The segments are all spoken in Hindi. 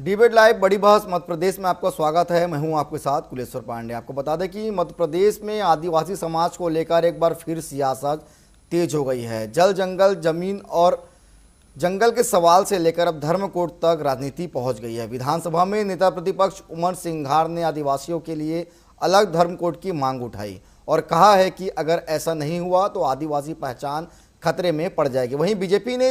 डिबेट लाइव बड़ी बहस मध्य प्रदेश में आपका स्वागत है। मैं हूं आपके साथ कुलेश्वर पांडे। आपको बता दें कि मध्य प्रदेश में आदिवासी समाज को लेकर एक बार फिर सियासत तेज हो गई है। जल जंगल जमीन और जंगल के सवाल से लेकर अब धर्म कोड तक राजनीति पहुंच गई है। विधानसभा में नेता प्रतिपक्ष उमर सिंघार ने आदिवासियों के लिए अलग धर्म कोड की मांग उठाई और कहा है कि अगर ऐसा नहीं हुआ तो आदिवासी पहचान खतरे में पड़ जाएगी। वहीं बीजेपी ने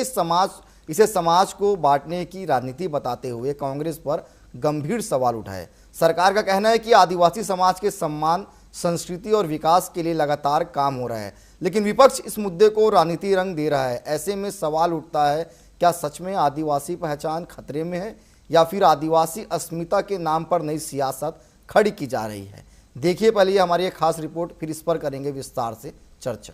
इसे समाज को बांटने की राजनीति बताते हुए कांग्रेस पर गंभीर सवाल उठाए। सरकार का कहना है कि आदिवासी समाज के सम्मान, संस्कृति और विकास के लिए लगातार काम हो रहा है, लेकिन विपक्ष इस मुद्दे को राजनीति रंग दे रहा है। ऐसे में सवाल उठता है, क्या सच में आदिवासी पहचान खतरे में है या फिर आदिवासी अस्मिता के नाम पर नई सियासत खड़ी की जा रही है? देखिए पहले हमारी एक खास रिपोर्ट, फिर इस पर करेंगे विस्तार से चर्चा।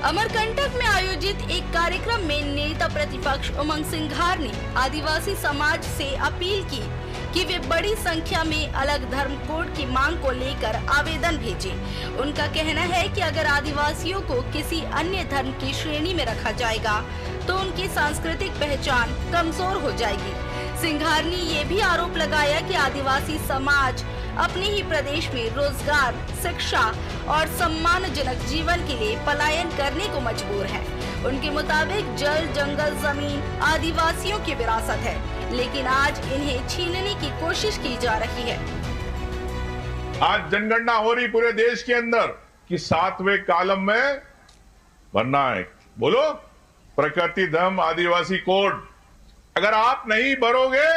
अमरकंटक में आयोजित एक कार्यक्रम में नेता प्रतिपक्ष उमंग सिंघार ने आदिवासी समाज से अपील की कि वे बड़ी संख्या में अलग धर्म कोड की मांग को लेकर आवेदन भेजें। उनका कहना है कि अगर आदिवासियों को किसी अन्य धर्म की श्रेणी में रखा जाएगा तो उनकी सांस्कृतिक पहचान कमजोर हो जाएगी। सिंघार ने ये भी आरोप लगाया कि आदिवासी समाज अपने ही प्रदेश में रोजगार, शिक्षा और सम्मानजनक जीवन के लिए पलायन करने को मजबूर है। उनके मुताबिक जल जंगल जमीन आदिवासियों की विरासत है, लेकिन आज इन्हें छीनने की कोशिश की जा रही है। आज जनगणना हो रही पूरे देश के अंदर कि 7वें कॉलम में भरना है, बोलो प्रकृति धर्म आदिवासी कोड। अगर आप नहीं भरोगे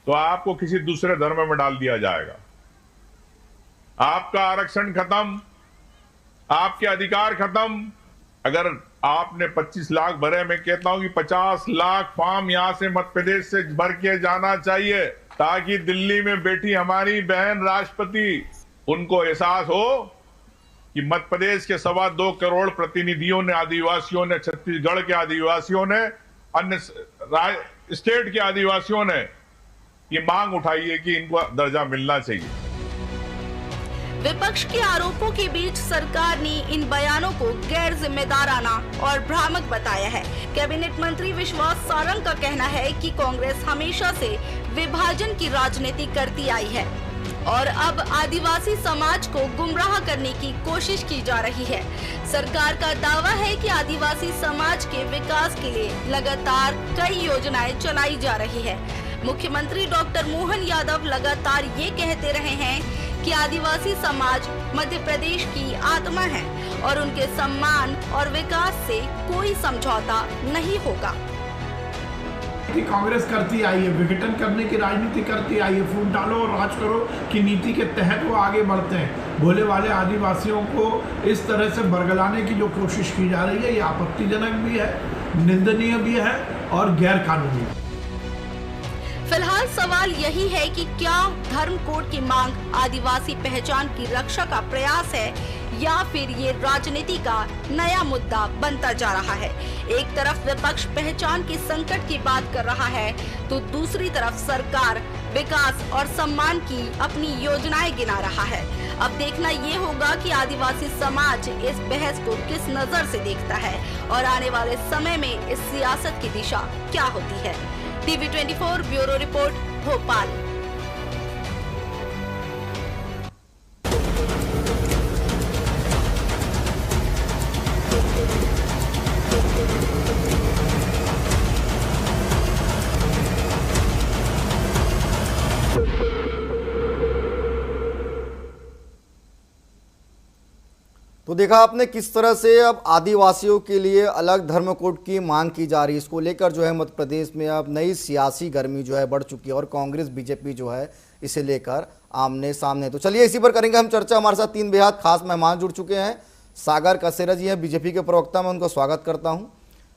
तो आपको किसी दूसरे धर्म में डाल दिया जाएगा। आपका आरक्षण खत्म, आपके अधिकार खत्म। अगर आपने 25 लाख भरे, मैं कहता हूं कि 50 लाख फॉर्म यहां से मध्य प्रदेश से भर के जाना चाहिए, ताकि दिल्ली में बैठी हमारी बहन राष्ट्रपति, उनको एहसास हो कि मध्य प्रदेश के 2.25 करोड़ प्रतिनिधियों ने, आदिवासियों ने, छत्तीसगढ़ के आदिवासियों ने, अन्य स्टेट के आदिवासियों ने ये मांग उठाई है कि इनको दर्जा मिलना चाहिए। विपक्ष के आरोपों के बीच सरकार ने इन बयानों को गैर जिम्मेदाराना और भ्रामक बताया है। कैबिनेट मंत्री विश्वास सारंग का कहना है कि कांग्रेस हमेशा से विभाजन की राजनीति करती आई है और अब आदिवासी समाज को गुमराह करने की कोशिश की जा रही है। सरकार का दावा है कि आदिवासी समाज के विकास के लिए लगातार कई योजनाएं चलाई जा रही है। मुख्यमंत्री डॉक्टर मोहन यादव लगातार ये कहते रहे हैं कि आदिवासी समाज मध्य प्रदेश की आत्मा है और उनके सम्मान और विकास से कोई समझौता नहीं होगा। कांग्रेस करती आई है, विघटन करने की राजनीति करती आई है, फूट डालो और राज करो की नीति के तहत वो आगे बढ़ते हैं। भोले वाले आदिवासियों को इस तरह से बरगलाने की जो कोशिश की जा रही है, ये आपत्तिजनक भी है, निंदनीय भी है और गैर कानूनी है। फिलहाल सवाल यही है कि क्या धर्म कोड की मांग आदिवासी पहचान की रक्षा का प्रयास है या फिर ये राजनीति का नया मुद्दा बनता जा रहा है। एक तरफ विपक्ष पहचान के संकट की बात कर रहा है तो दूसरी तरफ सरकार विकास और सम्मान की अपनी योजनाएं गिना रहा है। अब देखना ये होगा कि आदिवासी समाज इस बहस को किस नजर से देखता है और आने वाले समय में इस सियासत की दिशा क्या होती है। TV24 bureau report, Bhopal. तो देखा आपने किस तरह से अब आदिवासियों के लिए अलग धर्म कोड की मांग की जा रही है। इसको लेकर जो है मध्य प्रदेश में अब नई सियासी गर्मी जो है बढ़ चुकी है और कांग्रेस बीजेपी जो है इसे लेकर आमने सामने। तो चलिए इसी पर करेंगे हम चर्चा। हमारे साथ 3 बेहद खास मेहमान जुड़ चुके हैं। सागर कसेरा जी हैं, बीजेपी के प्रवक्ता, मैं उनको स्वागत करता हूँ।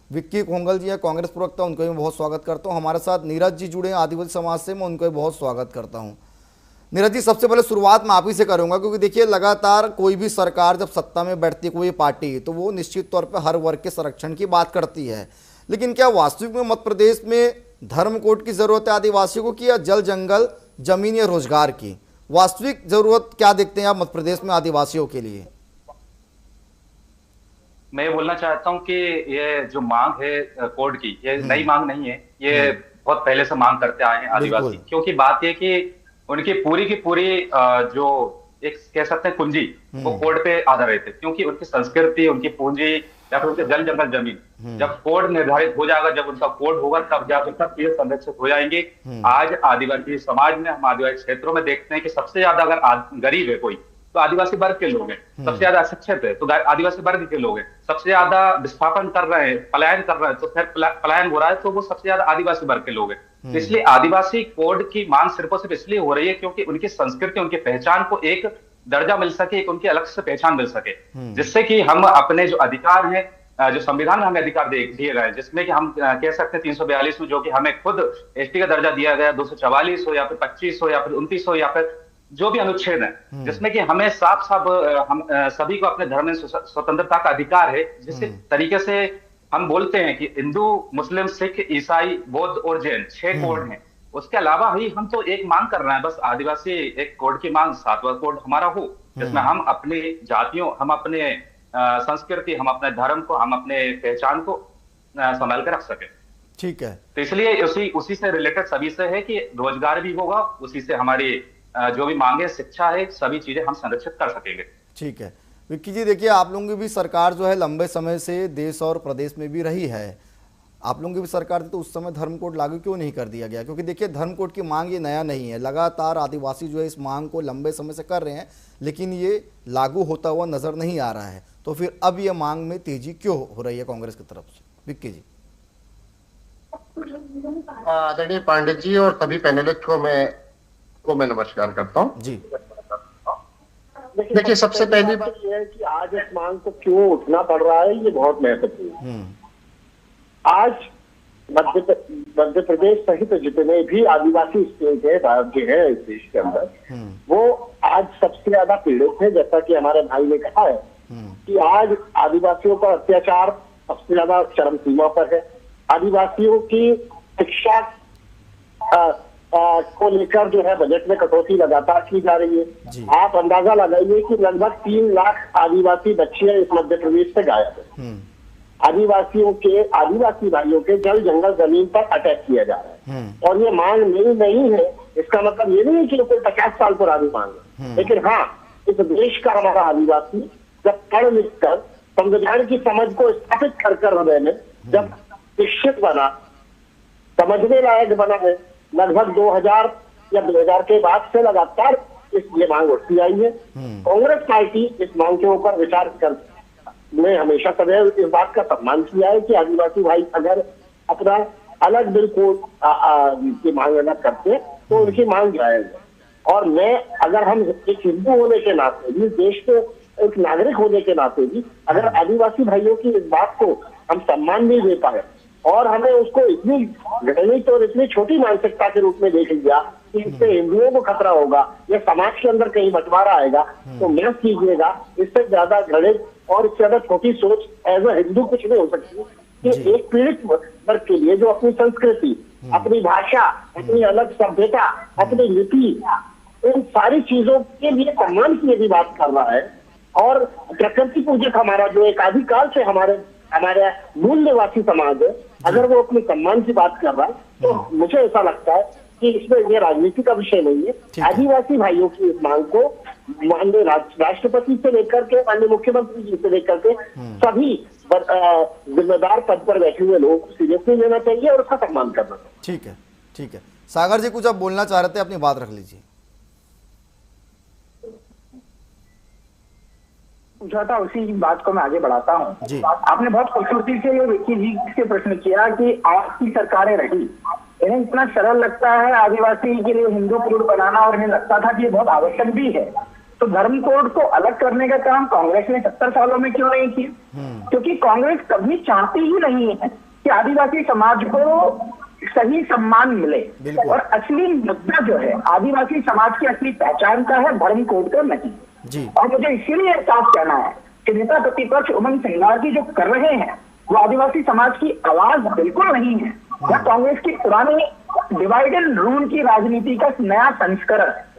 विक्की कोंगल जी हैं, कांग्रेस प्रवक्ता, उनको भी बहुत स्वागत करता हूँ। हमारे साथ नीरज जी जुड़े हैं आदिवासी समाज से, मैं उनको भी बहुत स्वागत करता हूँ। नीरज जी, सबसे पहले शुरुआत मैं आप ही से करूंगा, क्योंकि देखिए लगातार कोई भी सरकार जब सत्ता में बैठती है, कोई पार्टी, तो वो निश्चित तौर पर हर वर्ग के संरक्षण की बात करती है। लेकिन क्या वास्तविक में मध्य प्रदेश में धर्म कोड की जरूरत है आदिवासियों को, कि या जल जंगल जमीन या रोजगार की? वास्तविक जरूरत क्या देखते हैं आप मध्य प्रदेश में आदिवासियों के लिए? मैं ये बोलना चाहता हूँ कि ये जो मांग है कोड की, ये नई मांग नहीं है, ये बहुत पहले से मांग करते आए हैं आदिवासी। क्योंकि बात ये कि उनकी पूरी की पूरी जो एक कह सकते हैं कुंजी, वो कोड पे आधारित है। क्योंकि उनकी संस्कृति, उनकी पूंजी या फिर उनके जल जंगल जमीन, जब कोड निर्धारित हो जाएगा, जब उनका कोड होगा, तब जाकर सब चीजें संरक्षित हो जाएंगी। आज आदिवासी समाज में, हम आदिवासी क्षेत्रों में देखते हैं कि सबसे ज्यादा अगर गरीब है कोई, तो आदिवासी वर्ग के लोग हैं। सबसे ज्यादा अशिक्षित है तो आदिवासी वर्ग के लोग हैं। सबसे ज्यादा विस्थापन कर रहे हैं, पलायन कर रहे हैं, तो फिर पलायन हो रहा है, तो वो सबसे ज्यादा आदिवासी वर्ग के लोग हैं। इसलिए आदिवासी कोड की मांग सिर्फ और सिर्फ इसलिए हो रही है क्योंकि उनकी संस्कृति, उनकी पहचान को एक दर्जा मिल सके, एक उनकी अलग से पहचान मिल सके, जिससे कि हम अपने जो अधिकार हैं, जो संविधान में हमें अधिकार दिए गए, जिसमें कि हम कह सकते हैं 342 में, जो कि हमें खुद एसटी का दर्जा दिया गया, 244 हो या फिर 25 हो या फिर 29 हो या फिर जो भी अनुच्छेद है, जिसमें कि हमें साफ साफ हम सभी को अपने धर्म में स्वतंत्रता का अधिकार है। जिस तरीके से हम बोलते हैं कि हिंदू, मुस्लिम, सिख, ईसाई, बौद्ध और जैन 6 कोड हैं, उसके अलावा ही हम तो एक मांग कर रहे हैं, बस आदिवासी एक कोड की मांग, 7वां कोड हमारा हो, जिसमें हम अपनी जातियों, हम अपने संस्कृति, हम अपने धर्म को, हम अपने पहचान को संभाल कर रख सके। ठीक है, तो इसलिए उसी से रिलेटेड सभी से है कि रोजगार भी होगा, उसी से हमारी जो भी मांगे, शिक्षा है, सभी चीजें हम संरक्षित कर सकेंगे। ठीक है विक्की जी, देखिए आप लोगों की भी सरकार जो है लंबे समय से देश और प्रदेश में भी रही है। आप लोगों की भी सरकार थी, तो उस समय धर्म कोड लागू क्यों नहीं कर दिया गया? क्योंकि देखिए धर्म कोड की मांग ये नया नहीं है, लगातार आदिवासी जो है इस मांग को लंबे समय से कर रहे हैं, लेकिन ये लागू होता हुआ नजर नहीं आ रहा है। तो फिर अब ये मांग में तेजी क्यों हो रही है कांग्रेस की तरफ से? विक्की जी। आदरणीय पांडे जी और सभी पैनलिस्ट को मैं नमस्कार करता हूँ जी। देखिए सबसे पहली बात यह है कि आज इस मांग को क्यों उठना पड़ रहा है, ये बहुत महत्वपूर्ण है। आज मध्य प्रदेश सहित जितने भी आदिवासी स्टेट है, राज्य है इस देश के अंदर, वो आज सबसे ज्यादा पीड़ित है। जैसा कि हमारे भाई ने कहा है कि आज आदिवासियों पर अत्याचार सबसे ज्यादा चरम सीमा पर है। आदिवासियों की शिक्षा को लेकर जो है बजट में कटौती लगातार की जा रही है। आप अंदाजा लगाइए कि लगभग 3 लाख आदिवासी बच्चियां इस मध्य प्रदेश से गायब है। आदिवासी भाइयों के जल जंगल जमीन पर अटैक किया जा रहा है, और ये मांग नहीं है। इसका मतलब ये नहीं है कि कोई 50 साल पुरानी मांग है, लेकिन हाँ, इस देश का हमारा आदिवासी जब पढ़ लिख कर संविधान की समझ को स्थापित कर हृदय में जब शिक्षित बना, समझने लायक बना है, लगभग 2000 या 2000 के बाद से लगातार ये मांग उठती आई है। कांग्रेस पार्टी इस मांग के ऊपर विचार कर ने हमेशा सदैव इस बात का सम्मान किया है कि आदिवासी भाई अगर अपना अलग बिल को की मांग अलग करते तो उनकी मांग जायज है। और मैं, अगर हम एक हिंदू होने के नाते भी, देश के एक नागरिक होने के नाते भी, अगर आदिवासी भाइयों की इस बात को हम सम्मान नहीं दे पाए और हमें उसको इतनी घृणित और इतनी छोटी मानसिकता के रूप में देख लिया कि इससे हिंदुओं को खतरा होगा या समाज के अंदर कहीं बंटवारा आएगा, तो मैं कीजिएगा, इससे ज्यादा घृणित और इससे ज्यादा छोटी सोच एज अ हिंदू कुछ नहीं हो सकती कि एक पीड़ित वर्ग के लिए जो अपनी संस्कृति, अपनी भाषा, अपनी अलग सभ्यता, अपनी लिपि, इन सारी चीजों के लिए सम्मान की यदि बात कर रहा है, और प्रकृति पूजक हमारा जो एक आदिकाल से हमारे मूल निवासी समाज है, अगर वो अपने सम्मान की बात कर रहा है, तो मुझे ऐसा लगता है कि इसमें ये राजनीति का विषय नहीं है। आदिवासी भाइयों की इस मांग को माननीय राष्ट्रपति से लेकर के माननीय मुख्यमंत्री जी से लेकर के सभी जिम्मेदार पद पर बैठे हुए लोगों को सीरियसली लेना चाहिए और उसका सम्मान करना चाहिए। ठीक है, ठीक है। सागर जी, कुछ आप बोलना चाह रहे थे, अपनी बात रख लीजिए। पूछा था, उसी बात को मैं आगे बढ़ाता हूँ। आपने बहुत खूबसूरती से विक्की जी से प्रश्न किया कि आपकी सरकारें रही, इन्हें इतना सरल लगता है आदिवासी के लिए हिंदू कोड बनाना, और इन्हें लगता था कि ये बहुत आवश्यक भी है। तो धर्म कोड को अलग करने का काम कांग्रेस ने 70 सालों में क्यों नहीं किया? क्योंकि कांग्रेस कभी चाहती ही नहीं है कि आदिवासी समाज को सही सम्मान मिले। और असली मुद्दा जो है आदिवासी समाज की असली पहचान का है, धर्म कोड का नहीं जी। और मुझे इसीलिए साफ कहना है कि नेता प्रतिपक्ष उमंग सिंघार जी जो कर रहे हैं वो आदिवासी समाज की आवाज बिल्कुल नहीं है। यह कांग्रेस की पुरानी डिवाइड एंड रूल की राजनीति का नया संस्करण है।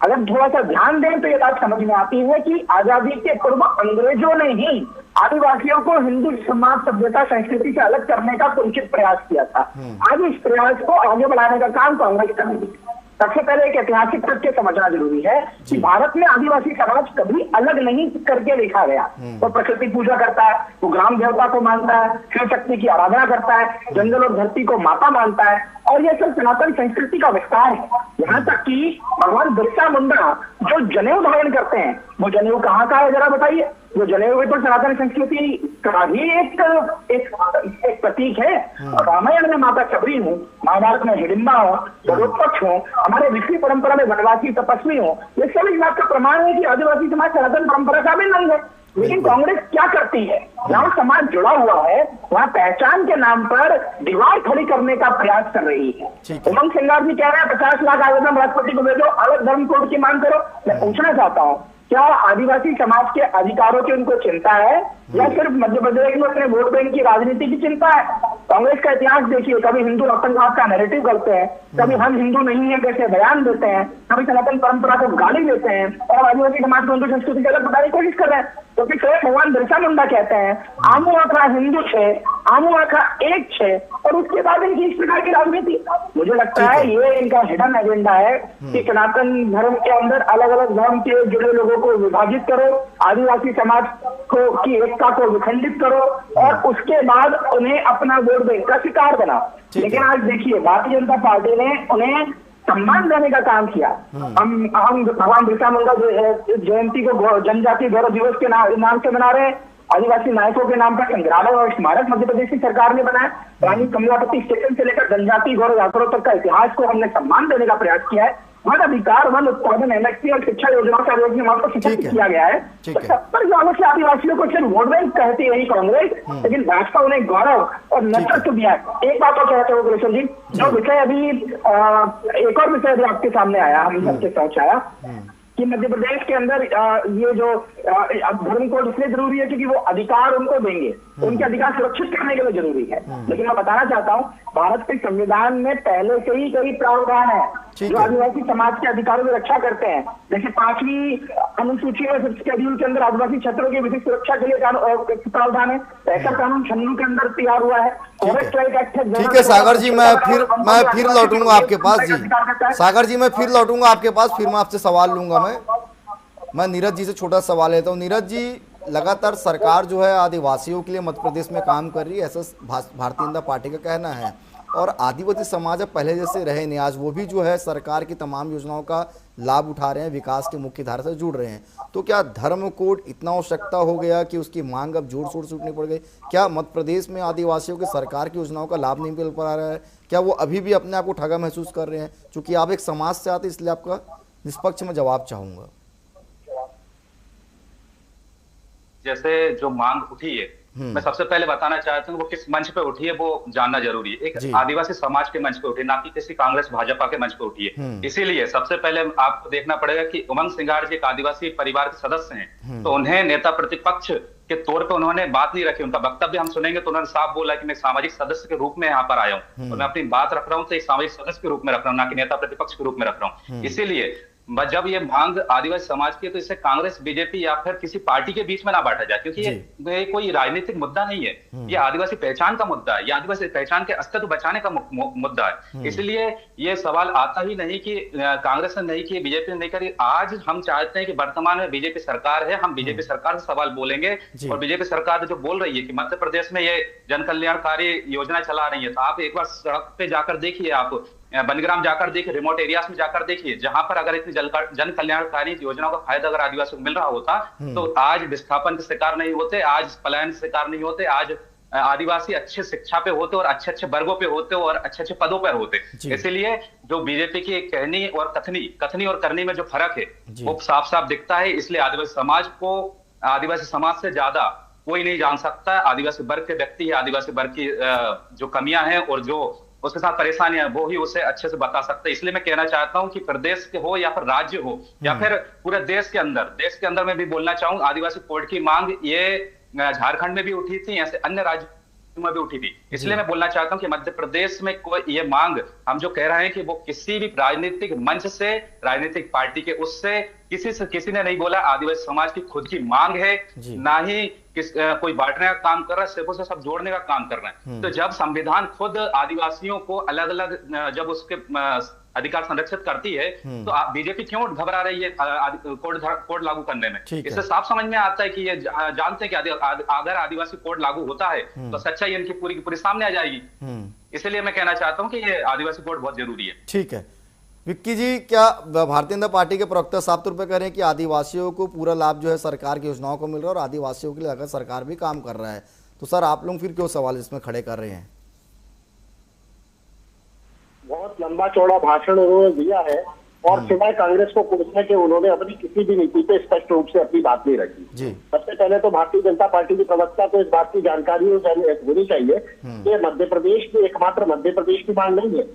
अगर थोड़ा सा ध्यान दें तो ये बात समझ में आती है कि आजादी के पूर्व अंग्रेजों ने ही आदिवासियों को हिंदू समाज सभ्यता संस्कृति से अलग करने का कुंठित प्रयास किया था। आज इस प्रयास को आगे बढ़ाने का काम कांग्रेस कर रही है। सबसे पहले एक ऐतिहासिक तथ्य समझना जरूरी है कि भारत में आदिवासी समाज कभी अलग नहीं करके देखा गया। वो प्रकृति पूजा करता है, वो ग्राम देवता को मानता है, शिव शक्ति की आराधना करता है, जंगल और धरती को माता मानता है और यह सब सनातन संस्कृति का विस्तार है। यहाँ तक कि भगवान बिरसा मुंडा जो जनेऊ धारण करते हैं, वो जनेऊ कहाँ का है जरा बताइए। वो जनेऊ भी तो सनातन संस्कृति का ही एक प्रतीक है। रामायण में माता शबरी हूँ, महाभारत में हिडिंबा हो, जगोत्पक्ष हो, हमारे ऋषि परंपरा में वनवासी तपस्वी हो, ये सब इस बात का प्रमाण है कि आदिवासी समाज सनातन परंपरा का भी नहीं है। लेकिन कांग्रेस क्या करती है, जहाँ समाज जुड़ा हुआ है वहाँ पहचान के नाम पर दीवार खड़ी करने का प्रयास कर रही है। उमंग सिंघार जी कह रहे हैं 50 लाख आवेदन राष्ट्रपति को भेजो, अलग धर्म कोड की मांग करो। मैं पूछना चाहता हूँ क्या आदिवासी समाज के अधिकारों की उनको चिंता है या सिर्फ मध्य प्रदेश में अपने वोट बैंक की राजनीति की चिंता है? कांग्रेस का इतिहास देखिए, कभी हिंदू आतंकवाद का नैरेटिव करते हैं, कभी हम हिंदू नहीं है कैसे बयान देते हैं, कभी सनातन परंपरा को गाली देते हैं और आदिवासी समाज को हिंदू संस्कृति से अलग बताने की कोशिश कर रहे हैं। क्योंकि स्वयं भगवान बिरसा मुंडा कहते हैं आमू आखा हिंदू छे, आमू आखा एक छे, और उसके बाद इनकी इस प्रकार की राजनीति। मुझे लगता है ये इनका हिडन एजेंडा है कि सनातन धर्म के अंदर अलग अलग धर्म के जुड़े लोगों को विभाजित करो, आदिवासी समाज को की एकता को विखंडित करो और उसके बाद उन्हें अपना वोट बैंक का शिकार बनाओ। लेकिन आज देखिए भारतीय जनता पार्टी ने उन्हें सम्मान देने का काम किया। हम भगवान बिरसा मुंडा जयंती को जनजातीय गौरव दिवस के नाम से मना रहे हैं। आदिवासी नायकों के नाम पर संग्रहालय और स्मारक मध्य प्रदेश की सरकार ने बनाया। रानी कमलापति स्टेशन से लेकर जनजातीय गौरव यात्रा तक का इतिहास को हमने सम्मान देने का प्रयास किया है। वन अधिकार, वन उत्पादन, एमएसपी और शिक्षा योजनाओं का को सशक्त किया गया है। 70 सालों से आदिवासियों को सिर्फ वोट बैंक कहती रही कांग्रेस, लेकिन भाजपा उन्हें गौरव और नेतृत्व दिया है। एक बात और कहते हो गुलेश्वर जी, जो विषय अभी एक और विषय अभी आपके सामने आया, हम सबके समक्ष आया कि मध्य प्रदेश के अंदर ये जो धर्म कोड इसलिए जरूरी है क्योंकि वो अधिकार उनको देंगे, उनके अधिकार सुरक्षित करने के लिए जरूरी है। लेकिन मैं बताना चाहता हूँ भारत के संविधान में पहले से ही कई प्रावधान है जो आदिवासी समाज के अधिकारों की रक्षा करते हैं। जैसे 5वीं अनुसूची और शेड्यूल के अंदर आदिवासी क्षेत्रों की विधिक सुरक्षा के लिए प्रावधान है। ऐसा कानून 96 के अंदर तैयार हुआ है। ठीक है सागर जी, मैं फिर लौटूंगा आपके पास जी। सागर जी मैं फिर लौटूंगा आपके पास, फिर मैं आपसे सवाल लूंगा। मैं नीरज जी से छोटा सवाल लेता हूँ। नीरज जी, लगातार सरकार जो है आदिवासियों के लिए मध्य प्रदेश में काम कर रही है, ऐसा भारतीय जनता पार्टी का कहना है। और आदिवासी समाज अब पहले जैसे रहे नहीं, आज वो भी जो है सरकार की तमाम योजनाओं का लाभ उठा रहे हैं, विकास की मुख्य धारा से जुड़ रहे हैं। तो क्या धर्म कोड इतना आवश्यकता हो गया कि उसकी मांग अब जोर शोर से उठनी पड़ गई? क्या मध्य प्रदेश में आदिवासियों के सरकार की योजनाओं का लाभ नहीं मिल पा रहा है? क्या वो अभी भी अपने आप को ठगा महसूस कर रहे हैं? चूंकि आप एक समाज से आते इसलिए आपका निष्पक्ष में जवाब चाहूंगा। जैसे जो मांग उठी है, मैं सबसे पहले बताना चाहता हूँ वो किस मंच पे उठी है वो जानना जरूरी है। एक आदिवासी समाज के मंच पे उठी है, ना कि किसी कांग्रेस भाजपा के मंच पे उठी है। इसीलिए सबसे पहले आपको देखना पड़ेगा कि उमंग सिंघार जी एक आदिवासी परिवार के सदस्य हैं, तो उन्हें नेता प्रतिपक्ष के तौर पे उन्होंने बात नहीं रखी। उनका वक्तव्य हम सुनेंगे तो उन्होंने साफ बोला कि मैं सामाजिक सदस्य के रूप में यहाँ पर आया हूँ और मैं अपनी बात रख रहा हूँ तो एक सामाजिक सदस्य के रूप में रख रहा हूँ, ना कि नेता प्रतिपक्ष के रूप में रख रहा हूँ। इसीलिए जब ये मांग आदिवासी समाज की है तो इसे कांग्रेस, बीजेपी या फिर किसी पार्टी के बीच में ना बांटा जाए, क्योंकि ये कोई राजनीतिक मुद्दा नहीं है, ये आदिवासी पहचान का मुद्दा है, ये आदिवासी पहचान के अस्तित्व बचाने का मुद्दा है। इसलिए ये सवाल आता ही नहीं कि कांग्रेस ने नहीं की, बीजेपी ने नहीं करी। आज हम चाहते हैं कि वर्तमान में बीजेपी सरकार है, हम बीजेपी सरकार से सवाल बोलेंगे और बीजेपी सरकार जो बोल रही है कि मध्य प्रदेश में ये जन कल्याणकारी योजना चला रही है, तो आप एक बार सड़क पे जाकर देखिए, आप बनग्राम जाकर देखिए, रिमोट एरियाज में जाकर देखिए, जहां पर अगर इतनी जन कल्याणकारी योजनाओं का फायदा अगर आदिवासियों को मिल रहा होता तो आज विस्थापन के शिकार नहीं होते, आज पलायन के शिकार नहीं होते, आज आदिवासी अच्छे शिक्षा पे होते और अच्छे अच्छे वर्गों पे होते और अच्छे अच्छे पदों पर होते। इसीलिए जो बीजेपी की कहनी और कथनी और करनी में जो फर्क है वो साफ साफ दिखता है। इसलिए आदिवासी समाज को आदिवासी समाज से ज्यादा कोई नहीं जान सकता। आदिवासी वर्ग के व्यक्ति है, आदिवासी वर्ग की जो कमियां हैं और जो उसके साथ परेशानियां वो ही उसे अच्छे से बता सकते हैं। इसलिए मैं कहना चाहता हूं कि प्रदेश के हो या फिर राज्य हो या फिर पूरे देश के अंदर मैं भी बोलना चाहूंगा, आदिवासी कोड की मांग ये झारखंड में भी उठी थी, ऐसे अन्य राज्यों में भी उठी थी। इसलिए मैं बोलना चाहता हूं कि मध्य प्रदेश में कोई ये मांग हम जो कह रहे हैं कि वो किसी भी राजनीतिक मंच से, राजनीतिक पार्टी के उससे किसी ने नहीं बोला। आदिवासी समाज की खुद की मांग है, ना ही कोई बांटने का काम कर रहा है, सिर्फ उसे सब जोड़ने का काम कर रहे हैं। तो जब संविधान खुद आदिवासियों को अलग अलग जब उसके अधिकार संरक्षित करती है तो बीजेपी क्यों घबरा रही है कोड लागू करने में? इससे साफ समझ में आता है कि ये जानते हैं कि अगर आदिवासी कोड लागू होता है तो सच्चाई इनकी पूरी की पूरी सामने आ जाएगी। इसलिए मैं कहना चाहता हूं कि ये आदिवासी कोड बहुत जरूरी है। ठीक है विक्की जी, क्या भारतीय जनता पार्टी के प्रवक्ता साफ तौर पर कह रहे हैं कि आदिवासियों को पूरा लाभ जो है सरकार की योजनाओं को मिल रहा है और आदिवासियों के लिए अगर सरकार भी काम कर रहा है, तो सर आप लोग फिर क्यों सवाल इसमें खड़े कर रहे हैं? बहुत लंबा चौड़ा भाषण उन्होंने दिया है और सिवाय कांग्रेस को कोसने के उन्होंने अपनी किसी भी नीति पे स्पष्ट रूप से अपनी बात नहीं रखी। सबसे पहले तो भारतीय जनता पार्टी के प्रवक्ता को इस बात की जानकारी होनी चाहिए कि मध्य प्रदेश की एकमात्र मध्य प्रदेश की मांग नहीं है,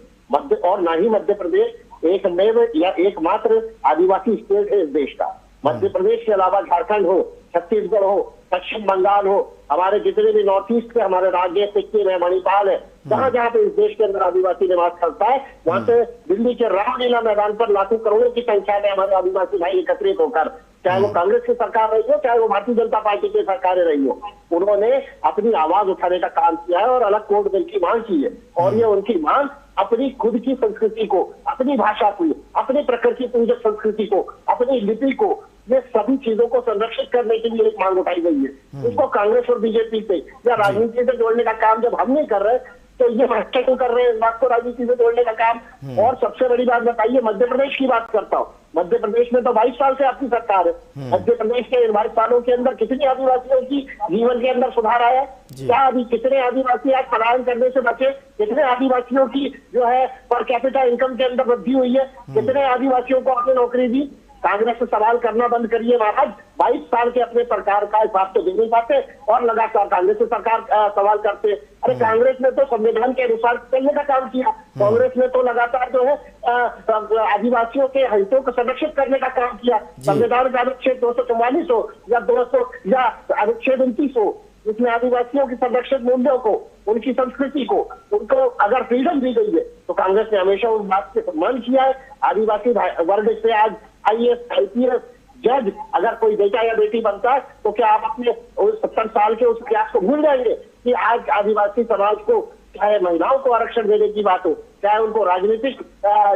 और ना ही मध्य प्रदेश एकमेव या एकमात्र आदिवासी स्टेट है इस देश का। मध्य प्रदेश के अलावा झारखंड हो, छत्तीसगढ़ हो, पश्चिम बंगाल हो, हमारे जितने भी नॉर्थ ईस्ट के हमारे राज्य, सिक्किम है, मणिपाल है, जहां जहां पे इस देश के अंदर आदिवासी निवास करता है, वहां से दिल्ली के रामलीला मैदान पर लाखों करोड़ों की संख्या में हमारे आदिवासी भाई एकत्रित होकर, चाहे वो कांग्रेस की सरकार रही हो, चाहे वो भारतीय जनता पार्टी की सरकारें रही हो, उन्होंने अपनी आवाज उठाने का काम किया है और अलग कोड बिल की मांग की है। और ये उनकी मांग अपनी खुद की संस्कृति को, अपनी भाषा को, अपनी प्रकृति पूजक संस्कृति को, अपनी लिपि को, ये सभी चीजों को संरक्षित करने के लिए एक मांग उठाई गई है। इसको कांग्रेस और बीजेपी से या राजनीति से जोड़ने का काम जब हम नहीं कर रहे तो ये भ्रष्टाचार क्यों कर रहे हैं इस बात को राजनीति से जोड़ने का काम। और सबसे बड़ी बात बताइए, मध्य प्रदेश की बात करता हूँ, मध्य प्रदेश में तो 22 साल से आपकी सरकार है। मध्य प्रदेश के इन 22 सालों के अंदर कितने आदिवासियों की जीवन के अंदर सुधार आया? क्या अभी कितने आदिवासी आज पलायन करने से बचे? कितने आदिवासियों की जो है पर कैपिटा इनकम के अंदर वृद्धि हुई है? कितने आदिवासियों को आपने नौकरी दी? कांग्रेस से सवाल करना बंद करिए महाराज। 22 साल के अपने सरकार का हिसाब तो दे नहीं पाते और लगातार कांग्रेस से सरकार सवाल करते। अरे कांग्रेस ने तो संविधान के अनुसार चलने का काम किया। कांग्रेस ने तो लगातार जो है आदिवासियों के हितों को संरक्षित करने का काम किया। संविधान का अनुच्छेद 244 हो या 200 या अनुच्छेद 29 हो, इसमें आदिवासियों की संरक्षित मूल्यों को, उनकी संस्कृति को, उनको अगर फ्रीडम दी गई है तो कांग्रेस ने हमेशा उस बात से सम्मान किया है। आदिवासी वर्ग से आज IAS, IPS, जज अगर कोई बेटा या बेटी बनता है तो क्या आप अपने 70 साल के उस इतिहास को भूल जाएंगे कि आज आदिवासी समाज को चाहे महिलाओं को आरक्षण देने की बात हो, चाहे उनको राजनीतिक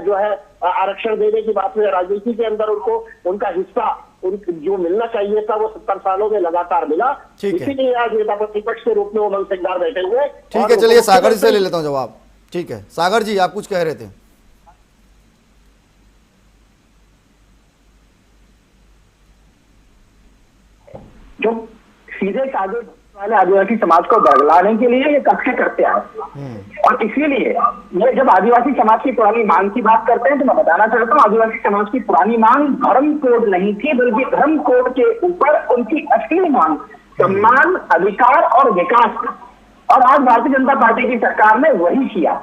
जो है आरक्षण देने की बात हो, राजनीति के अंदर उनको उनका हिस्सा जो मिलना चाहिए था वो 70 सालों में लगातार मिला। इसीलिए आज नेता प्रतिपक्ष के रूप में उमंग सिंघार बैठे हुए। ठीक है, चलिए सागर जी से ले लेता हूँ जवाब। ठीक है सागर जी, आप कुछ कह रहे थे। जो सीधे साधे वाले आदिवासी समाज को बरगलाने के लिए ये कक्षे करते हैं और इसीलिए ये जब आदिवासी समाज की पुरानी मांग की बात करते हैं तो मैं बताना चाहता हूँ आदिवासी समाज की पुरानी मांग धर्म कोड नहीं थी, बल्कि धर्म कोड के ऊपर उनकी असली मांग सम्मान, अधिकार और विकास। और आज भारतीय जनता पार्टी की सरकार ने वही किया।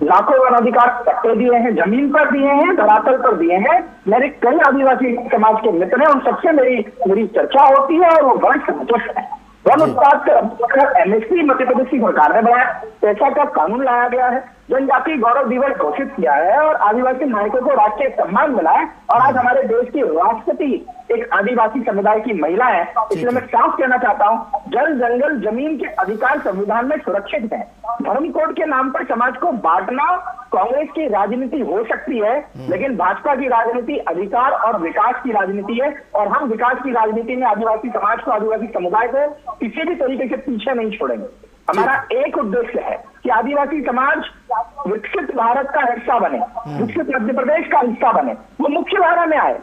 लाखों वनाधिकार पट्टे दिए हैं, जमीन पर दिए हैं, धरातल पर दिए हैं। मेरे कई आदिवासी समाज के मित्र हैं, उन सबसे मेरी चर्चा होती है और वो बड़े संतुष्ट है। वन उत्पाद का MSP मध्य प्रदेश की सरकार ने बनाया, पैसा का कानून लाया गया है, जनजातीय गौरव दिवस घोषित किया है और आदिवासी नायकों को राष्ट्रीय सम्मान मिला है। और आज हमारे देश की राष्ट्रपति एक आदिवासी समुदाय की महिला है। इसलिए मैं साफ कहना चाहता हूँ, जल, जंगल, जमीन के अधिकार संविधान में सुरक्षित है। धर्म कोड के नाम पर समाज को बांटना कांग्रेस की राजनीति हो सकती है, लेकिन भाजपा की राजनीति अधिकार और विकास की राजनीति है। और हम विकास की राजनीति में आदिवासी समाज को, आदिवासी समुदाय को किसी भी तरीके से पीछे नहीं छोड़ेंगे। हमारा एक उद्देश्य है कि आदिवासी समाज विकसित भारत का हिस्सा बने, विकसित मध्य प्रदेश का हिस्सा बने, वो मुख्य धारा में आए।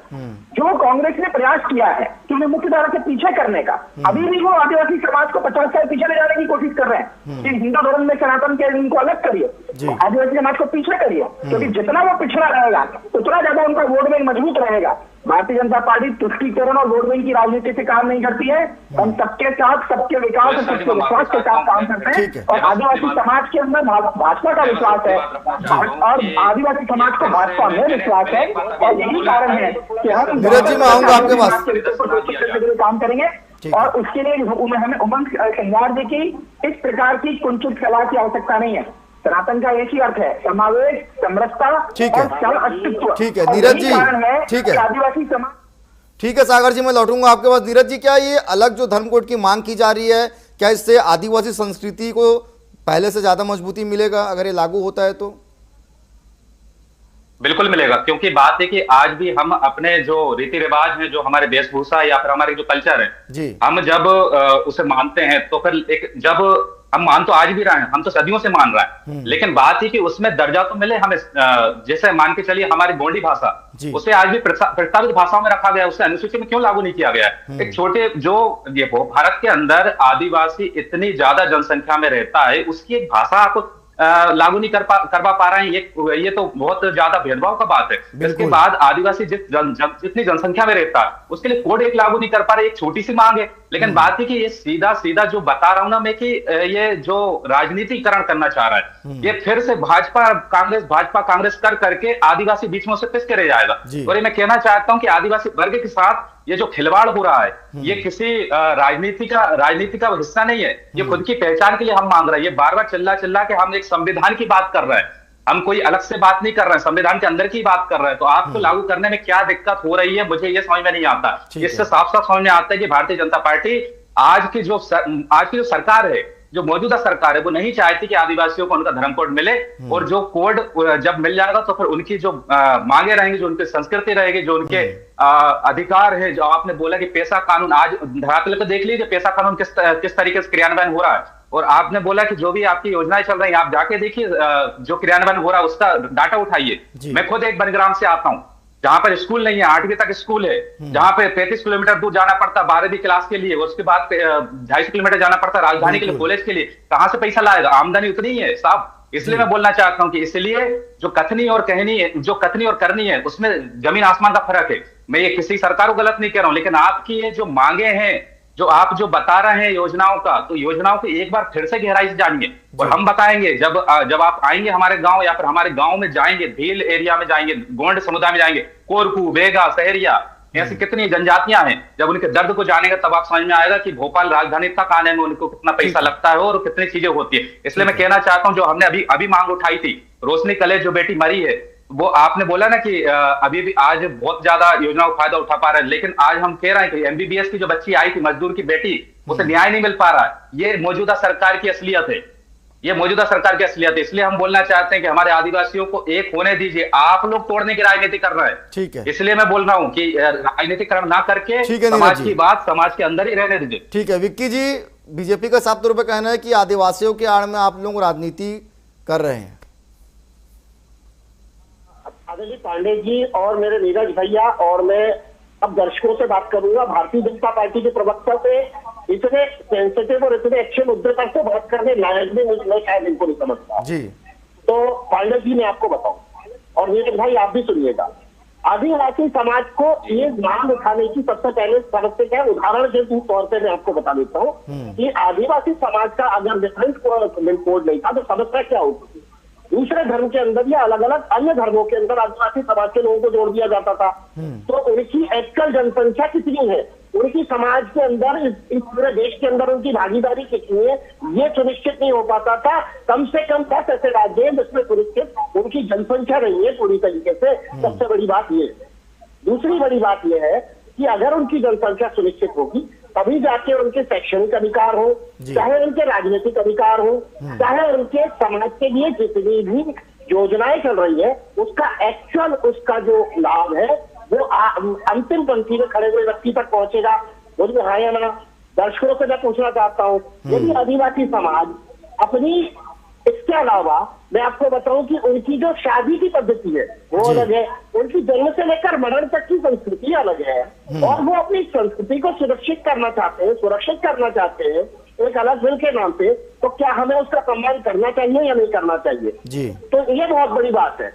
जो कांग्रेस ने प्रयास किया है कि उन्हें मुख्य धारा से पीछे करने का, अभी भी वो आदिवासी समाज को 50 साल पीछे ले जाने की कोशिश कर रहे हैं कि हिंदू धर्म में सनातन के इनको अलग करिए। आदिवासी समाज को पीछे करिए, क्योंकि जितना वो पिछड़ा रहेगा उतना ज्यादा उनका वोट बैंक मजबूत रहेगा। भारतीय जनता पार्टी तुष्टीकरण और वोट बैंक की राजनीति से काम नहीं करती है। हम सबके साथ, सबके विकास और सबके विश्वास के साथ काम करते हैं और आदिवासी समाज के अंदर भाजपा का विश्वास है और आदिवासी समाज को भाजपा में विश्वास है और यही कारण है कि हम नीरज जी मैं आऊंगा आपके पास, काम करेंगे और उसके लिए हमें उमंग सिंघार जी की इस प्रकार की कुंठित सलाह की आवश्यकता नहीं है। सनातन का एक ही अर्थ है, समावेश, समरसता और सह अस्तित्व। ठीक है नीरज जी, ठीक है आदिवासी समाज। ठीक है सागर जी, मैं लौटूंगा आपके पास। नीरज जी, क्या ये अलग जो धर्म कोड की मांग की जा रही है, क्या इससे आदिवासी संस्कृति को पहले से ज्यादा मजबूती मिलेगा अगर ये लागू होता है तो? बिल्कुल मिलेगा, क्योंकि बात है कि आज भी हम अपने जो रीति रिवाज है, जो हमारे वेशभूषा या फिर हमारे जो कल्चर है जी, हम जब उसे मानते हैं तो फिर एक जब हम मान तो आज भी रहे हैं, हम तो सदियों से मान रहे हैं, लेकिन बात है कि उसमें दर्जा तो मिले हमें। जैसे मान के चलिए हमारी गोंडी भाषा, उसे आज भी प्रस्तावित भाषाओं में रखा गया, उसे अनुसूची में क्यों लागू नहीं किया गया है? एक छोटे जो ये भारत के अंदर आदिवासी इतनी ज्यादा जनसंख्या में रहता है, उसकी एक भाषा आप लागू नहीं करवा पा रहे हैं, ये तो बहुत ज्यादा भेदभाव का बात है। इसके बाद आदिवासी जितनी जनसंख्या में रहता है उसके लिए कोड एक लागू नहीं कर पा रहे, एक छोटी सी मांग है। लेकिन बात है कि ये सीधा सीधा जो बता रहा हूं ना मैं कि ये जो राजनीतिकरण करना चाह रहा है, ये फिर से भाजपा कांग्रेस कर करके आदिवासी बीच में से पिस के रह जाएगा। और ये मैं कहना चाहता हूं कि आदिवासी वर्ग के साथ ये जो खिलवाड़ हो रहा है, ये किसी राजनीति का हिस्सा नहीं है, ये खुद की पहचान के लिए हम मांग रहे हैं। ये बार बार चिल्ला के हम एक संविधान की बात कर रहे हैं, हम कोई अलग से बात नहीं कर रहे हैं, संविधान के अंदर की बात कर रहे हैं। तो आपको लागू करने में क्या दिक्कत हो रही है, मुझे ये समझ में नहीं आता। इससे साफ साफ समझ में आता है कि भारतीय जनता पार्टी आज की जो सरकार है, जो मौजूदा सरकार है, वो नहीं चाहती कि आदिवासियों को उनका धर्म कोड मिले। और जो कोड जब मिल जाएगा तो फिर उनकी जो मांगे रहेंगी, जो उनकी संस्कृति रहेगी, जो उनके अधिकार है, जो आपने बोला कि पेशा कानून, आज धरातल पर देख लीजिए पेशा कानून किस तरीके से क्रियान्वयन हो रहा है। और आपने बोला कि जो भी आपकी योजनाएं चल रही हैं, आप जाके देखिए जो क्रियान्वयन हो रहा है उसका डाटा उठाइए। मैं खुद एक बनग्राम से आता हूं, जहां पर स्कूल नहीं है, 8वीं तक स्कूल है, जहां पे 35 किलोमीटर दूर जाना पड़ता 12वीं क्लास के लिए, उसके बाद 250 किलोमीटर जाना पड़ता राजधानी के लिए, कॉलेज के लिए। कहां से पैसा लाएगा? आमदनी उतनी ही है साहब। इसलिए मैं बोलना चाहता हूं कि इसलिए जो कथनी और करनी है उसमें जमीन आसमान का फर्क है। मैं ये किसी सरकार को गलत नहीं कह रहा हूं, लेकिन आपकी ये जो मांगे हैं, जो आप जो बता रहे हैं योजनाओं का, तो योजनाओं को एक बार फिर से गहराई से जानिए। और हम बताएंगे जब आप आएंगे हमारे गांव या फिर हमारे गांव में जाएंगे, भील एरिया में जाएंगे, गोंड समुदाय में जाएंगे, कोरकू, बेगा, सहरिया, ऐसी कितनी जनजातियां हैं, जब उनके दर्द को जानेगा तब आप समझ में आएगा कि भोपाल राजधानी तक आने में उनको कितना पैसा लगता है और कितनी चीजें होती है। इसलिए मैं कहना चाहता हूं, जो हमने अभी मांग उठाई थी, रोशनी कलेज जो बेटी मरी है, वो आपने बोला ना कि अभी भी आज बहुत ज्यादा योजनाओं का फायदा उठा पा रहे हैं, लेकिन आज हम कह रहे हैं कि MBBS की जो बच्ची आई थी, मजदूर की बेटी, उसे न्याय नहीं मिल पा रहा है। ये मौजूदा सरकार की असलियत है, इसलिए हम बोलना चाहते हैं कि हमारे आदिवासियों को एक होने दीजिए। आप लोग तोड़ने की राजनीति कर रहे हैं, ठीक है, इसलिए मैं बोल रहा हूं कि राजनीतिकरण ना करके समाज की बात समाज के अंदर ही रहने दीजिए। ठीक है विक्की जी, बीजेपी का साफ तौर पर कहना है कि आदिवासियों के आड़ में आप लोग राजनीति कर रहे हैं। आदरणीय पांडे जी और मेरे नीरज भैया, और मैं अब दर्शकों से बात करूंगा। भारतीय जनता पार्टी के प्रवक्ता से इतने सेंसिटिव और इतने अच्छे मुद्दे पर से बात करने लायक भी मैं शायद इनको नहीं समझता जी। तो पांडे जी मैं आपको बताऊं, और नीरज भाई आप भी सुनिएगा, आदिवासी समाज को ये मांग उठाने की सबसे पहले समस्या क्या है, उदाहरण के तौर पर मैं आपको बता देता हूँ कि आदिवासी समाज का अगर डिफरेंस कोड नहीं था तो समस्या क्या होती थी। दूसरे धर्म के अंदर या अलग अलग अन्य धर्मों के अंदर आदिवासी समाज के लोगों को जोड़ दिया जाता था, तो उनकी एक्चुअल जनसंख्या कितनी है, उनकी समाज के अंदर इस पूरे देश के अंदर उनकी भागीदारी कितनी है, ये सुनिश्चित नहीं हो पाता था। कम से कम 10 ऐसे राज्य हैं जिसमें सुनिश्चित उनकी जनसंख्या नहीं है पूरी तरीके से। सबसे बड़ी बात ये। दूसरी बड़ी बात यह है कि अगर उनकी जनसंख्या सुनिश्चित होगी तभी जाके उनके शैक्षणिक अधिकार हो, चाहे उनके राजनीतिक अधिकार हो, चाहे उनके समाज के लिए जितनी भी योजनाएं चल रही है उसका एक्चुअल उसका जो लाभ है वो अंतिम पंक्ति में खड़े हुए व्यक्ति तक पहुंचेगा। मुझे हाँ या ना दर्शकों से मैं पूछना चाहता हूँ, यदि आदिवासी समाज अपनी, इसके अलावा मैं आपको बताऊं कि उनकी जो शादी की पद्धति है वो अलग है, उनकी जन्म से लेकर मरण तक की संस्कृति अलग है, और वो अपनी संस्कृति को सुरक्षित करना चाहते हैं एक अलग बिल के नाम पे, तो क्या हमें उसका सम्मान करना चाहिए या नहीं करना चाहिए जी। तो ये बहुत बड़ी बात है।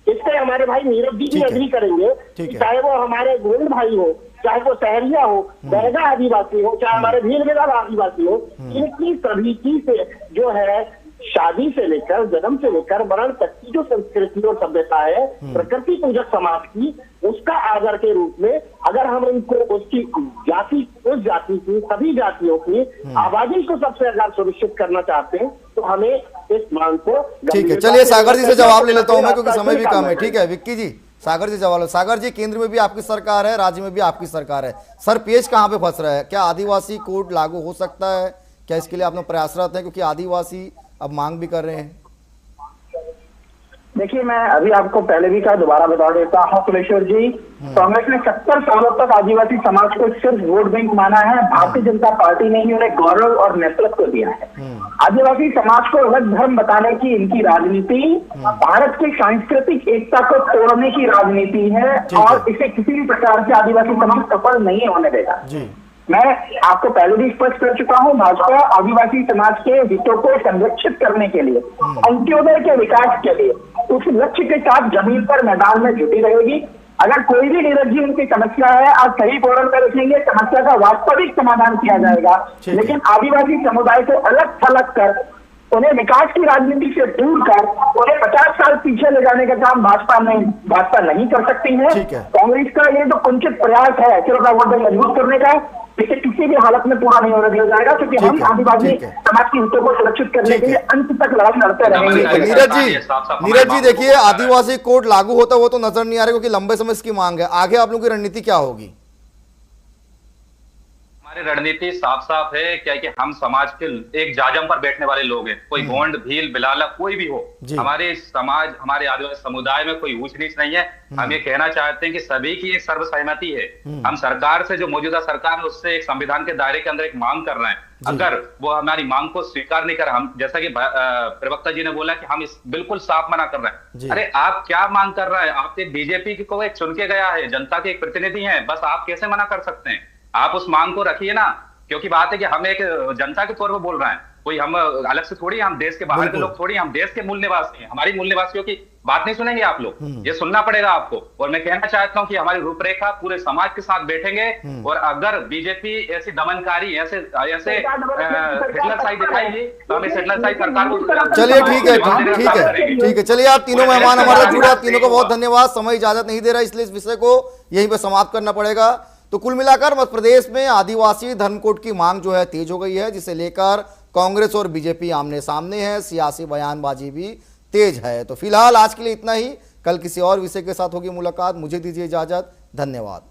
इस पे हमारे भाई नीरज जी भी एग्री करेंगे कि चाहे वो हमारे गोविंद भाई हो, चाहे वो सहरिया हो, बैगा आदिवासी हो, चाहे हमारे भील बेला आदिवासी हो, इनकी सभी की से जो है शादी से लेकर जन्म से लेकर मरण तक की जो संस्कृति और सभ्यता है प्रकृति पूजक समाज की, उसका आदर के रूप में अगर हम इनको उसकी जाति, उस जाति की सभी जातियों की आबादी को सबसे अगर सुनिश्चित करना चाहते हैं तो हमें इस मांग को। ठीक है, चलिए सागर जी से जवाब ले लेता हूं मैं, क्योंकि समय भी कम है। ठीक है विक्की जी, सागर जी जवाब। सागर जी, केंद्र में भी आपकी सरकार है, राज्य में भी आपकी सरकार है, सर पेच कहाँ पे फंस रहा है? क्या आदिवासी कोड लागू हो सकता है? क्या इसके लिए आप लोग प्रयासरत हैं, क्योंकि आदिवासी अब मांग भी कर रहे हैं? देखिए, मैं अभी आपको पहले भी कहा, दोबारा बता देता हूँ कुलेश्वर जी, कांग्रेस ने 70 सालों तक आदिवासी समाज को सिर्फ वोट बैंक माना है। भारतीय जनता पार्टी ने ही उन्हें गौरव और नेतृत्व दिया है। आदिवासी समाज को अलग धर्म बताने की इनकी राजनीति भारत की सांस्कृतिक एकता को तोड़ने की राजनीति है, और इसे किसी भी प्रकार से आदिवासी समाज सफल नहीं होने देगा। मैं आपको पहले भी स्पष्ट कर चुका हूं, भाजपा आदिवासी समाज के हितों को संरक्षित करने के लिए, अंत्योदय के विकास के लिए उस लक्ष्य के साथ जमीन पर मैदान में जुटी रहेगी। अगर कोई भी नीरज जी उनकी समस्या है, आज सही फोरम पर रखेंगे, समस्या का वास्तविक समाधान किया जाएगा। लेकिन आदिवासी समुदाय को अलग थलग कर, उन्हें विकास की राजनीति से दूर कर, उन्हें 50 साल पीछे ले जाने का काम भाजपा नहीं कर सकती है। कांग्रेस का ये जो कुंठित प्रयास है सिर्फ वोट बैंक मजबूत करने का, इसे किसी भी हालत में पूरा नहीं होने दिया जाएगा, क्योंकि हम आदिवासी समाज के हितों को सुरक्षित करने के लिए अंत तक लड़ाई लड़ते रहेंगे। नीरज जी देखिए, आदिवासी कोड लागू होता वो तो नजर नहीं आ रहा, क्योंकि लंबे समय इसकी मांग है। आगे आप लोगों की रणनीति क्या होगी? हमारी रणनीति साफ साफ है, क्या कि हम समाज के एक जाजम पर बैठने वाले लोग हैं। कोई गोंड, भील, बिलाला कोई भी हो, हमारे समाज, हमारे आदिवासी समुदाय में कोई ऊंच नीच नहीं है। हम ये कहना चाहते हैं कि सभी की एक सर्वसहमति है। हम सरकार से, जो मौजूदा सरकार है, उससे एक संविधान के दायरे के अंदर एक मांग कर रहे हैं। अगर वो हमारी मांग को स्वीकार नहीं कर, हम जैसा कि प्रवक्ता जी ने बोला कि हम इस बिल्कुल साफ मना कर रहे हैं। अरे आप क्या मांग कर रहे हैं? आप एक बीजेपी को एक चुन के गया है, जनता के एक प्रतिनिधि हैं, बस आप कैसे मना कर सकते हैं? आप उस मांग को रखिए ना, क्योंकि बात है कि हम एक जनता के तौर पर बोल रहे हैं, कोई हम अलग से थोड़ी, हम देश के बाहर के लोग थोड़ी, हम देश के मूल निवासी हैं। हमारी मूल निवासियों की बात नहीं सुनेंगे आप लोग, ये सुनना पड़ेगा आपको। और मैं कहना चाहता हूं कि हमारी रूपरेखा पूरे समाज के साथ बैठेंगे, और अगर बीजेपी ऐसी दमनकारी, ऐसे हिटलर साइड दिखाएगी, तो हम इस हिटलर साइड सरकार को। चलिए ठीक है, चलिए आप तीनों मेहमान हमारे जुड़े, आप तीनों को बहुत धन्यवाद। समय इजाजत नहीं दे रहा, इसलिए इस विषय को यहीं पे समाप्त करना पड़ेगा। तो कुल मिलाकर मध्य प्रदेश में आदिवासी धर्म कोड की मांग जो है तेज हो गई है, जिसे लेकर कांग्रेस और बीजेपी आमने सामने है, सियासी बयानबाजी भी तेज है। तो फिलहाल आज के लिए इतना ही, कल किसी और विषय के साथ होगी मुलाकात। मुझे दीजिए इजाजत, धन्यवाद।